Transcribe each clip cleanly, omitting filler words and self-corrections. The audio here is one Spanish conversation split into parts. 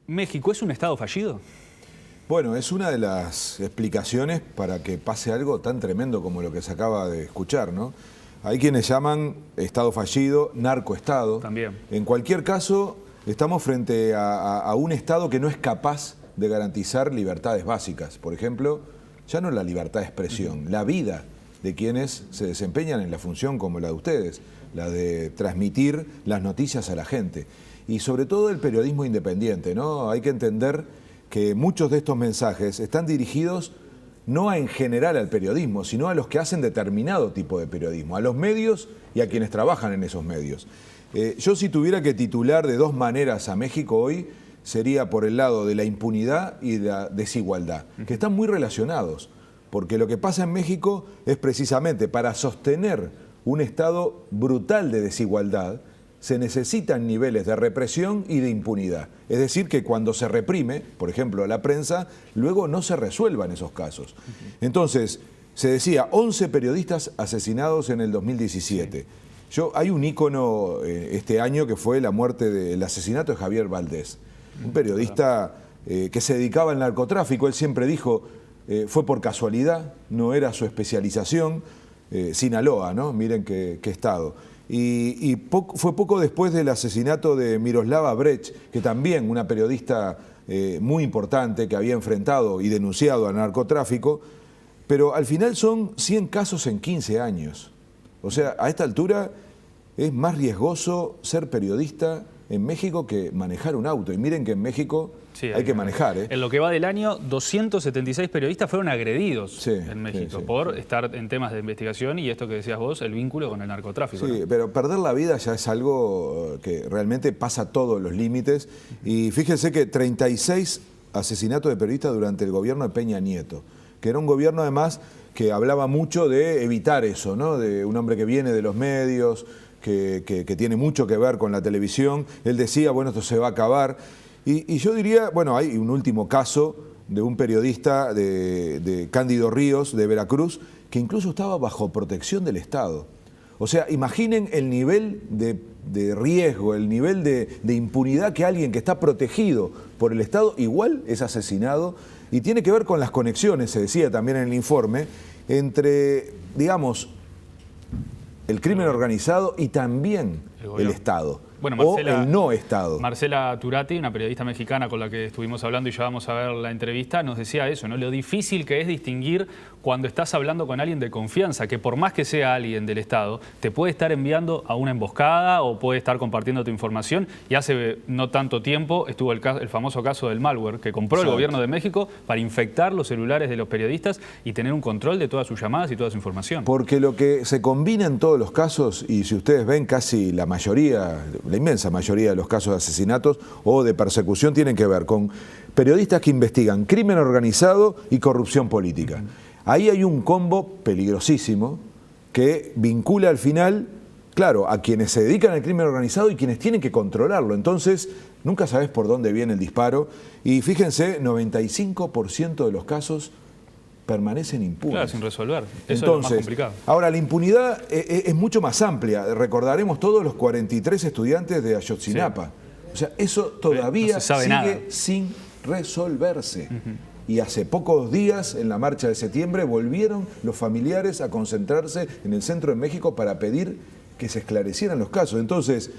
¿México es un estado fallido? Bueno, es una de las explicaciones para que pase algo tan tremendo como lo que se acaba de escuchar, ¿no? Hay quienes llaman estado fallido, narcoestado. También. En cualquier caso, estamos frente a un estado que no es capaz de garantizar libertades básicas. Por ejemplo, ya no la libertad de expresión, la vida de quienes se desempeñan en la función como la de ustedes, la de transmitir las noticias a la gente. Y sobre todo el periodismo independiente, ¿no? Hay que entender que muchos de estos mensajes están dirigidos no en general al periodismo, sino a los que hacen determinado tipo de periodismo, a los medios y a quienes trabajan en esos medios. Yo si tuviera que titular de dos maneras a México hoy, sería por el lado de la impunidad y de la desigualdad, que están muy relacionados, porque lo que pasa en México es precisamente para sostener un estado brutal de desigualdad, se necesitan niveles de represión y de impunidad. Es decir, que cuando se reprime, por ejemplo, a la prensa, luego no se resuelvan esos casos. Entonces, se decía 11 periodistas asesinados en el 2017. Hay un ícono este año que fue la muerte del asesinato de Javier Valdés, un periodista que se dedicaba al narcotráfico. Él siempre dijo, fue por casualidad, no era su especialización. Sinaloa, ¿no? Miren qué estado. Fue poco después del asesinato de Miroslava Brecht, que también una periodista muy importante que había enfrentado y denunciado al narcotráfico, pero al final son 100 casos en 15 años. O sea, a esta altura es más riesgoso ser periodista en México que manejar un auto. Y miren que en México hay que manejar. En lo que va del año, 276 periodistas fueron agredidos en México por estar en temas de investigación y esto que decías vos, el vínculo con el narcotráfico. Sí, ¿no? pero perder la vida ya es algo que realmente pasa todos los límites. Y fíjense que 36 asesinatos de periodistas durante el gobierno de Peña Nieto, que era un gobierno además que hablaba mucho de evitar eso, ¿no? De un hombre que viene de los medios, que tiene mucho que ver con la televisión. Él decía, bueno, esto se va a acabar. Y yo diría, bueno, hay un último caso de un periodista de Cándido Ríos, de Veracruz, que incluso estaba bajo protección del Estado. O sea, imaginen el nivel de riesgo, el nivel de impunidad que alguien que está protegido por el Estado igual es asesinado. Y tiene que ver con las conexiones, se decía también en el informe, entre, digamos, el crimen organizado y también el Estado. Bueno, o el no Estado. Marcela Turati, una periodista mexicana con la que estuvimos hablando y ya vamos a ver la entrevista, nos decía eso, ¿no? Lo difícil que es distinguir cuando estás hablando con alguien de confianza, que por más que sea alguien del Estado, te puede estar enviando a una emboscada o puede estar compartiendo tu información. Y hace no tanto tiempo estuvo el famoso caso del malware que compró el gobierno de México para infectar los celulares de los periodistas y tener un control de todas sus llamadas y toda su información. Porque lo que se combina en todos los casos, y si ustedes ven casi la mayoría, la inmensa mayoría de los casos de asesinatos o de persecución tienen que ver con periodistas que investigan crimen organizado y corrupción política. Ahí hay un combo peligrosísimo que vincula al final, claro, a quienes se dedican al crimen organizado y quienes tienen que controlarlo. Entonces, nunca sabes por dónde viene el disparo. Y fíjense, 95% de los casos permanecen impunes. Claro, sin resolver. Eso Entonces, es lo más complicado. Ahora, la impunidad es mucho más amplia. Recordaremos todos los 43 estudiantes de Ayotzinapa. O sea, eso todavía no se sabe sigue nada. sin resolverse. Y hace pocos días, en la marcha de septiembre, volvieron los familiares a concentrarse en el centro de México para pedir que se esclarecieran los casos. Entonces,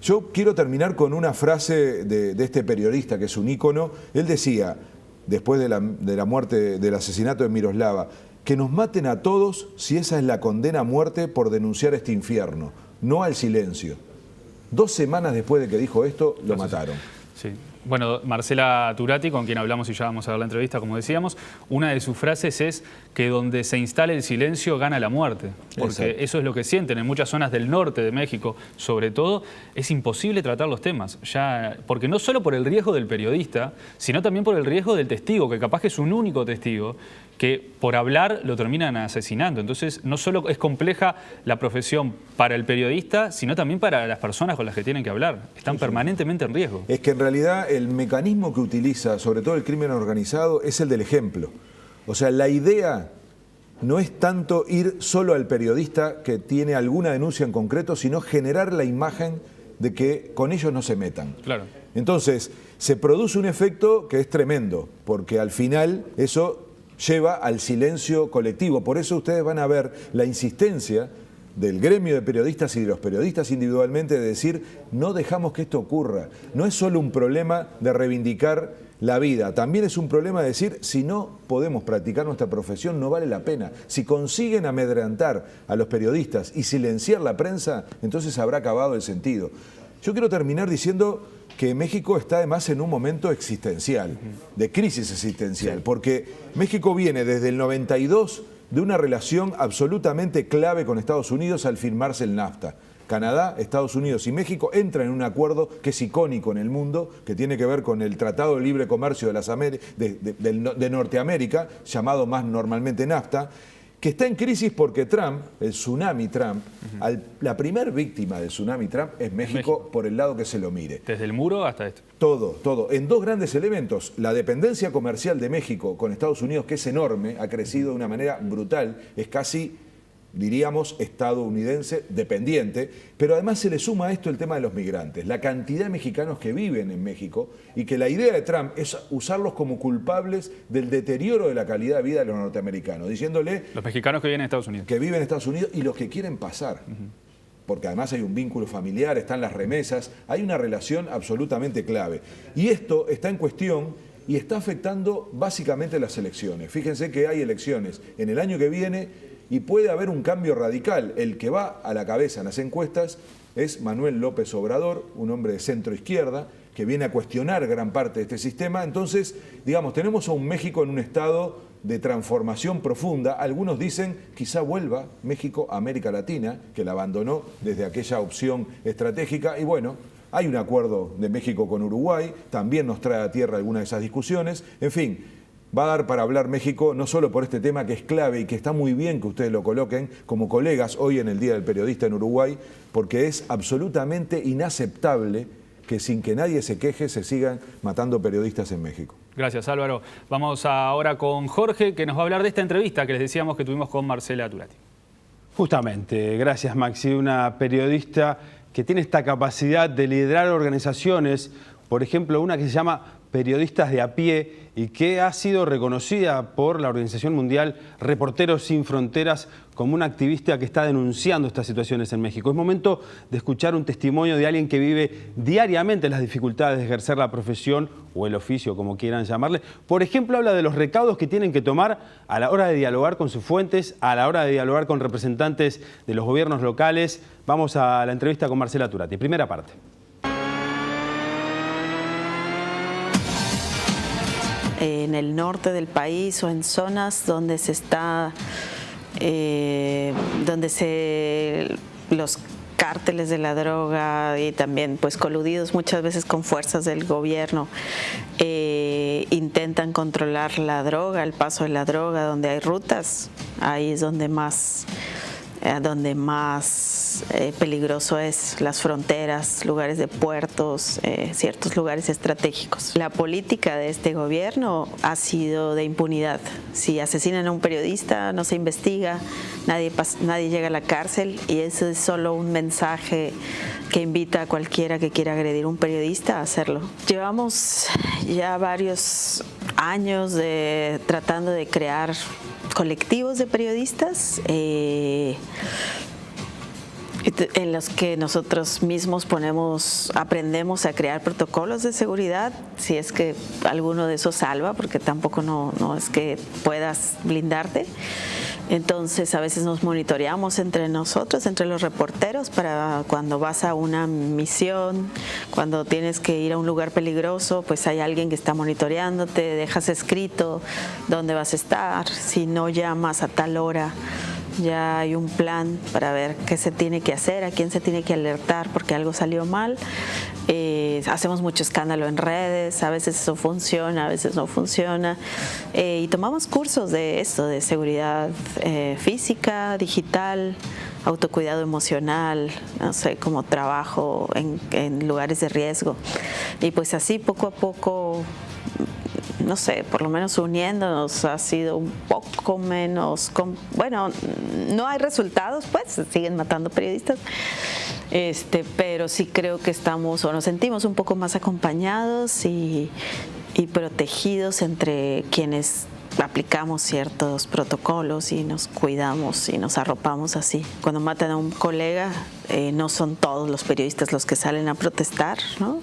yo quiero terminar con una frase de este periodista que es un ícono. Él decía, después de la muerte, del asesinato de Miroslava, que nos maten a todos si esa es la condena a muerte por denunciar este infierno, no al silencio. 2 semanas después de que dijo esto, lo mataron. Sí. Bueno, Marcela Turati, con quien hablamos y ya vamos a ver la entrevista, como decíamos, una de sus frases es que donde se instale el silencio gana la muerte. Porque eso es lo que sienten en muchas zonas del norte de México, sobre todo, es imposible tratar los temas. Porque no solo por el riesgo del periodista, sino también por el riesgo del testigo, que capaz que es un único testigo, que por hablar lo terminan asesinando. Entonces, no solo es compleja la profesión para el periodista, sino también para las personas con las que tienen que hablar. Están permanentemente en riesgo. Es que en realidad el mecanismo que utiliza, sobre todo el crimen organizado, es el del ejemplo. O sea, la idea no es tanto ir solo al periodista que tiene alguna denuncia en concreto, sino generar la imagen de que con ellos no se metan. Claro. Entonces, se produce un efecto que es tremendo, porque al final eso lleva al silencio colectivo. Por eso ustedes van a ver la insistencia del gremio de periodistas y de los periodistas individualmente de decir, no dejamos que esto ocurra. No es solo un problema de reivindicar la vida, también es un problema de decir, si no podemos practicar nuestra profesión, no vale la pena. Si consiguen amedrentar a los periodistas y silenciar la prensa, entonces habrá acabado el sentido. Yo quiero terminar diciendo que México está además en un momento existencial, de crisis existencial, porque México viene desde el 92 de una relación absolutamente clave con Estados Unidos al firmarse el NAFTA. Canadá, Estados Unidos y México entran en un acuerdo que es icónico en el mundo, que tiene que ver con el Tratado de Libre Comercio de Norteamérica, llamado más normalmente NAFTA, que está en crisis porque Trump, el tsunami Trump, la primer víctima del tsunami Trump es México por el lado que se lo mire. Desde el muro hasta esto. Todo. En dos grandes elementos. La dependencia comercial de México con Estados Unidos, que es enorme, ha crecido de una manera brutal, es casi, diríamos, estadounidense dependiente, pero además se le suma a esto el tema de los migrantes, la cantidad de mexicanos que viven en México y que la idea de Trump es usarlos como culpables del deterioro de la calidad de vida de los norteamericanos, diciéndole... Los mexicanos que viven en Estados Unidos. Que viven en Estados Unidos y los que quieren pasar. Porque además hay un vínculo familiar, están las remesas, hay una relación absolutamente clave. Y esto está en cuestión y está afectando básicamente las elecciones. Fíjense que hay elecciones en el año que viene y puede haber un cambio radical. El que va a la cabeza en las encuestas es Manuel López Obrador, un hombre de centro izquierda, que viene a cuestionar gran parte de este sistema. Entonces, digamos, tenemos a un México en un estado de transformación profunda. Algunos dicen quizá vuelva México a América Latina, que la abandonó desde aquella opción estratégica. Y bueno, hay un acuerdo de México con Uruguay, también nos trae a tierra algunas de esas discusiones. En fin, va a dar para hablar México, no solo por este tema que es clave y que está muy bien que ustedes lo coloquen como colegas hoy en el Día del Periodista en Uruguay, porque es absolutamente inaceptable que sin que nadie se queje se sigan matando periodistas en México. Gracias, Álvaro. Vamos ahora con Jorge, que nos va a hablar de esta entrevista que les decíamos que tuvimos con Marcela Turati. Justamente, gracias Maxi, una periodista que tiene esta capacidad de liderar organizaciones, por ejemplo, una que se llama Periodistas de a Pie y que ha sido reconocida por la Organización Mundial Reporteros Sin Fronteras como una activista que está denunciando estas situaciones en México. Es momento de escuchar un testimonio de alguien que vive diariamente las dificultades de ejercer la profesión o el oficio, como quieran llamarle. Por ejemplo, habla de los recaudos que tienen que tomar a la hora de dialogar con sus fuentes, a la hora de dialogar con representantes de los gobiernos locales. Vamos a la entrevista con Marcela Turati. Primera parte. En el norte del país o en zonas donde los cárteles de la droga y también pues coludidos muchas veces con fuerzas del gobierno intentan controlar la droga, el paso de la droga, donde hay rutas, ahí es donde más peligroso es, las fronteras, lugares de puertos, ciertos lugares estratégicos. La política de este gobierno ha sido de impunidad. Si asesinan a un periodista, no se investiga, nadie llega a la cárcel, y eso es solo un mensaje que invita a cualquiera que quiera agredir a un periodista a hacerlo. Llevamos ya varios años tratando de crear colectivos de periodistas en los que nosotros mismos aprendemos a crear protocolos de seguridad, si es que alguno de esos salva, porque tampoco no es que puedas blindarte. Entonces a veces nos monitoreamos entre nosotros, entre los reporteros, para cuando vas a una misión, cuando tienes que ir a un lugar peligroso, pues hay alguien que está monitoreándote, dejas escrito dónde vas a estar, si no llamas a tal hora. Ya hay un plan para ver qué se tiene que hacer, a quién se tiene que alertar porque algo salió mal. Hacemos mucho escándalo en redes, a veces eso funciona, a veces no funciona. Y tomamos cursos de esto, de seguridad física, digital, autocuidado emocional, no sé, como trabajo en lugares de riesgo. Y pues así poco a poco, no sé, por lo menos uniéndonos ha sido un poco menos, bueno, no hay resultados, pues se siguen matando periodistas, Pero sí creo que estamos o nos sentimos un poco más acompañados y protegidos entre quienes aplicamos ciertos protocolos y nos cuidamos y nos arropamos así. Cuando matan a un colega, no son todos los periodistas los que salen a protestar, ¿no?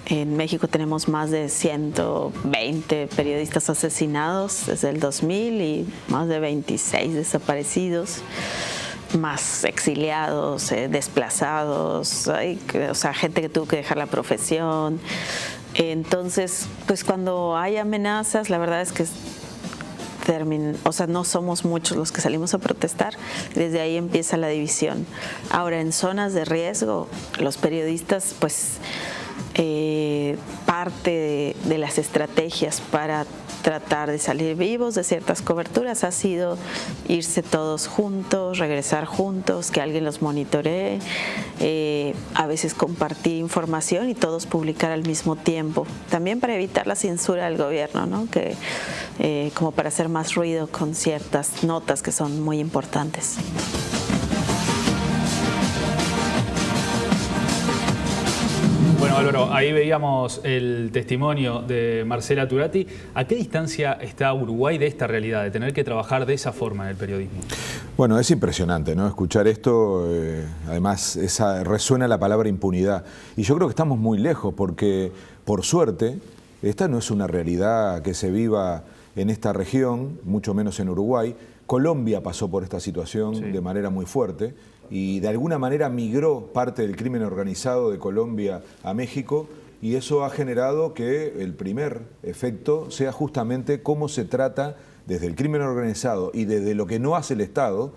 En México tenemos más de 120 periodistas asesinados desde el 2000 y más de 26 desaparecidos, más exiliados, desplazados, o sea, gente que tuvo que dejar la profesión. Entonces, pues cuando hay amenazas, la verdad es que o sea, no somos muchos los que salimos a protestar, desde ahí empieza la división. Ahora, en zonas de riesgo, los periodistas, pues, parte de las estrategias para tratar de salir vivos de ciertas coberturas ha sido irse todos juntos, regresar juntos, que alguien los monitoree, a veces compartir información y todos publicar al mismo tiempo, también para evitar la censura del gobierno, ¿no? Que, como para hacer más ruido con ciertas notas que son muy importantes. Bueno, Álvaro, ahí veíamos el testimonio de Marcela Turati. ¿A qué distancia está Uruguay de esta realidad, de tener que trabajar de esa forma en el periodismo? Bueno, es impresionante, ¿no? Escuchar esto, además resuena la palabra impunidad. Y yo creo que estamos muy lejos porque, por suerte, esta no es una realidad que se viva en esta región, mucho menos en Uruguay. Colombia pasó por esta situación de manera muy fuerte y de alguna manera migró parte del crimen organizado de Colombia a México, y eso ha generado que el primer efecto sea justamente cómo se trata desde el crimen organizado y desde lo que no hace el Estado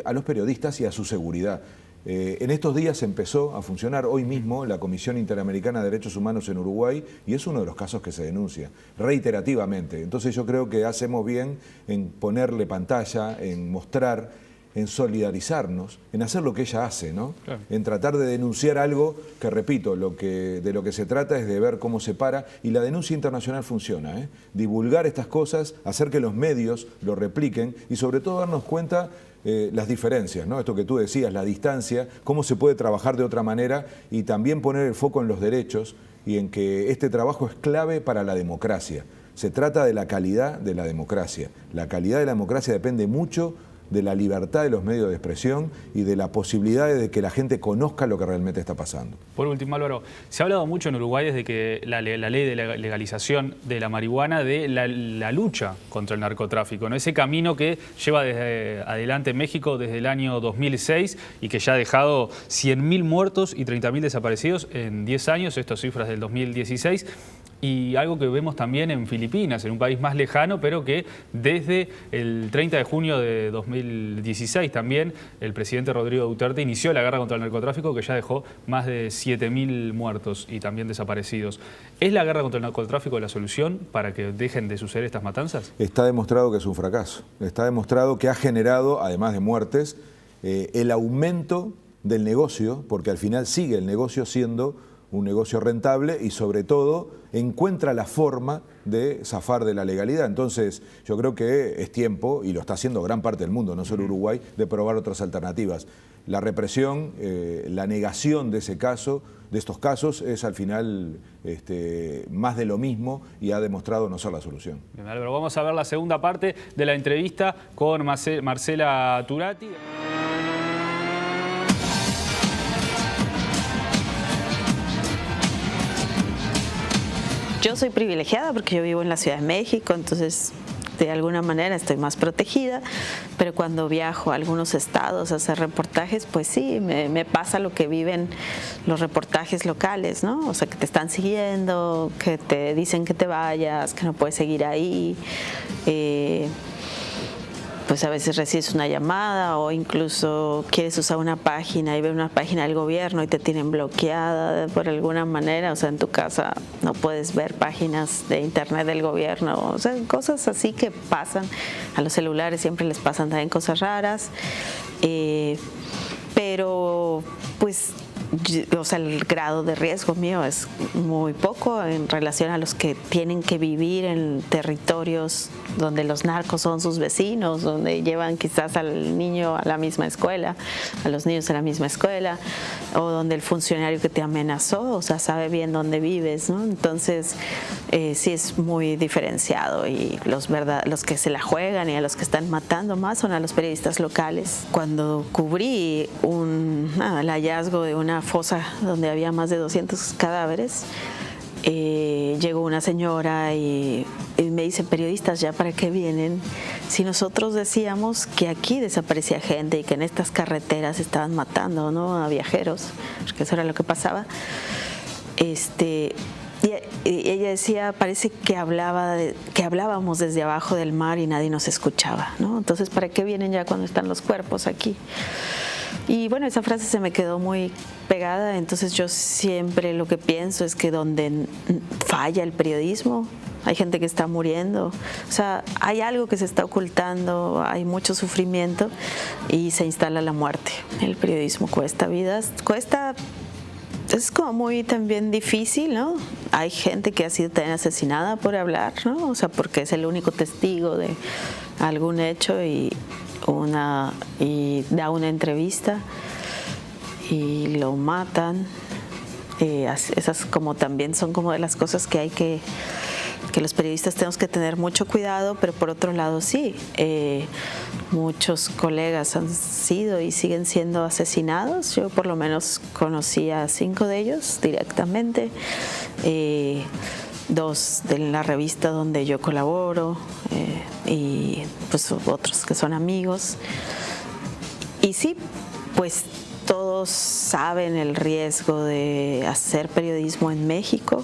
a los periodistas y a su seguridad. En estos días empezó a funcionar hoy mismo la Comisión Interamericana de Derechos Humanos en Uruguay y es uno de los casos que se denuncia reiterativamente. Entonces yo creo que hacemos bien en ponerle pantalla, en mostrar, en solidarizarnos, en hacer lo que ella hace, ¿no? Claro. En tratar de denunciar algo que, repito, de lo que se trata es de ver cómo se para, y la denuncia internacional funciona, ¿eh? Divulgar estas cosas, hacer que los medios lo repliquen y sobre todo darnos cuenta las diferencias, ¿no? Esto que tú decías, la distancia, cómo se puede trabajar de otra manera y también poner el foco en los derechos y en que este trabajo es clave para la democracia. Se trata de la calidad de la democracia. La calidad de la democracia depende mucho de la libertad de los medios de expresión y de la posibilidad de que la gente conozca lo que realmente está pasando. Por último, Álvaro, se ha hablado mucho en Uruguay desde que la ley de la legalización de la marihuana, de la lucha contra el narcotráfico, ¿no? Ese camino que lleva adelante México desde el año 2006 y que ya ha dejado 100.000 muertos y 30.000 desaparecidos en 10 años, estas cifras del 2016. Y algo que vemos también en Filipinas, en un país más lejano, pero que desde el 30 de junio de 2016 también el presidente Rodrigo Duterte inició la guerra contra el narcotráfico, que ya dejó más de 7.000 muertos y también desaparecidos. ¿Es la guerra contra el narcotráfico la solución para que dejen de suceder estas matanzas? Está demostrado que es un fracaso. Está demostrado que ha generado, además de muertes, el aumento del negocio, porque al final sigue el negocio siendo un negocio rentable y sobre todo encuentra la forma de zafar de la legalidad. Entonces yo creo que es tiempo, y lo está haciendo gran parte del mundo, no solo Uruguay, de probar otras alternativas. La represión, la negación de estos casos es al final más de lo mismo y ha demostrado no ser la solución. Bien, Álvaro, vamos a ver la segunda parte de la entrevista con Marcela Turati. Yo soy privilegiada porque yo vivo en la Ciudad de México, entonces de alguna manera estoy más protegida, pero cuando viajo a algunos estados a hacer reportajes, pues sí, me pasa lo que viven los reportajes locales, ¿no? O sea, que te están siguiendo, que te dicen que te vayas, que no puedes seguir ahí. Pues a veces recibes una llamada o incluso quieres usar una página y ves una página del gobierno y te tienen bloqueada por alguna manera. O sea, en tu casa no puedes ver páginas de internet del gobierno. O sea, cosas así que pasan. A los celulares siempre les pasan también cosas raras. Pero pues o sea, el grado de riesgo mío es muy poco en relación a los que tienen que vivir en territorios donde los narcos son sus vecinos, donde llevan quizás al niño a la misma escuela, a los niños a la misma escuela, o donde el funcionario que te amenazó, o sea, sabe bien dónde vives, ¿no? Entonces, sí es muy diferenciado, y los que se la juegan y a los que están matando más son a los periodistas locales. Cuando cubrí el hallazgo de una fosa donde había más de 200 cadáveres, llegó una señora y me dice: periodistas, ¿ya para qué vienen? Si nosotros decíamos que aquí desaparecía gente y que en estas carreteras estaban matando, ¿no?, a viajeros, porque eso era lo que pasaba. Y ella decía: parece que hablábamos desde abajo del mar y nadie nos escuchaba, ¿no? Entonces, ¿para qué vienen ya cuando están los cuerpos aquí? Y bueno, esa frase se me quedó muy pegada. Entonces yo siempre lo que pienso es que donde falla el periodismo, hay gente que está muriendo, o sea, hay algo que se está ocultando, hay mucho sufrimiento y se instala la muerte. El periodismo cuesta vidas, es como muy también difícil, ¿no? Hay gente que ha sido también asesinada por hablar, ¿no? O sea, porque es el único testigo de algún hecho y da una entrevista y lo matan. Esas como también son como de las cosas que hay que los periodistas tenemos que tener mucho cuidado, pero por otro lado sí, muchos colegas han sido y siguen siendo asesinados. Yo por lo menos conocí a 5 de ellos directamente, 2 de la revista donde yo colaboro, y pues otros que son amigos. Y sí, pues todos saben el riesgo de hacer periodismo en México,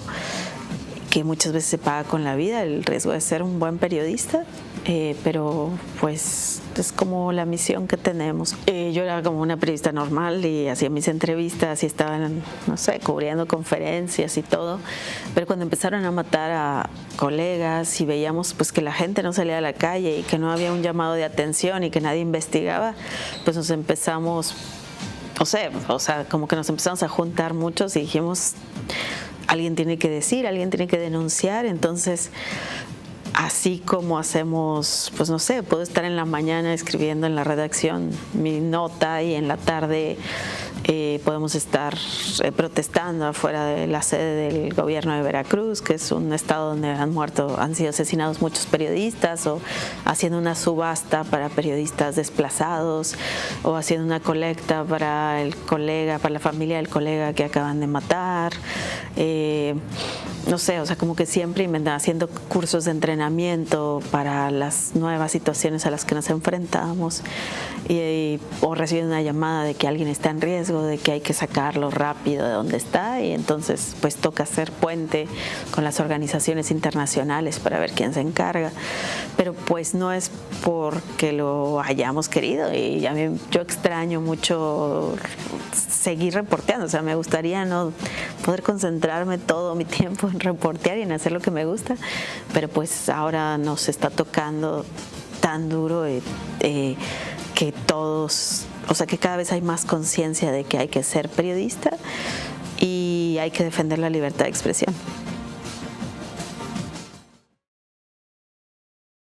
que muchas veces se paga con la vida, el riesgo de ser un buen periodista, pero pues es como la misión que tenemos. Yo era como una periodista normal y hacía mis entrevistas y estaba, no sé, cubriendo conferencias y todo, pero cuando empezaron a matar a colegas y veíamos pues que la gente no salía a la calle y que no había un llamado de atención y que nadie investigaba, pues nos empezamos, o sea, como que nos empezamos a juntar muchos y dijimos: alguien tiene que decir, alguien tiene que denunciar. Entonces, así como hacemos, pues no sé, puedo estar en la mañana escribiendo en la redacción mi nota y en la tarde podemos estar protestando afuera de la sede del gobierno de Veracruz, que es un estado donde han sido asesinados muchos periodistas, o haciendo una subasta para periodistas desplazados, o haciendo una colecta para la familia del colega que acaban de matar. No sé, o sea, como que siempre haciendo cursos de entrenamiento para las nuevas situaciones a las que nos enfrentamos, o recibiendo una llamada de que alguien está en riesgo, de que hay que sacarlo rápido de donde está, y entonces pues toca hacer puente con las organizaciones internacionales para ver quién se encarga. Pero pues no es porque lo hayamos querido, y yo extraño mucho seguir reporteando. O sea, me gustaría no poder concentrarme todo mi tiempo en reportear y en hacer lo que me gusta, pero pues ahora nos está tocando tan duro que todos, o sea, que cada vez hay más conciencia de que hay que ser periodista y hay que defender la libertad de expresión.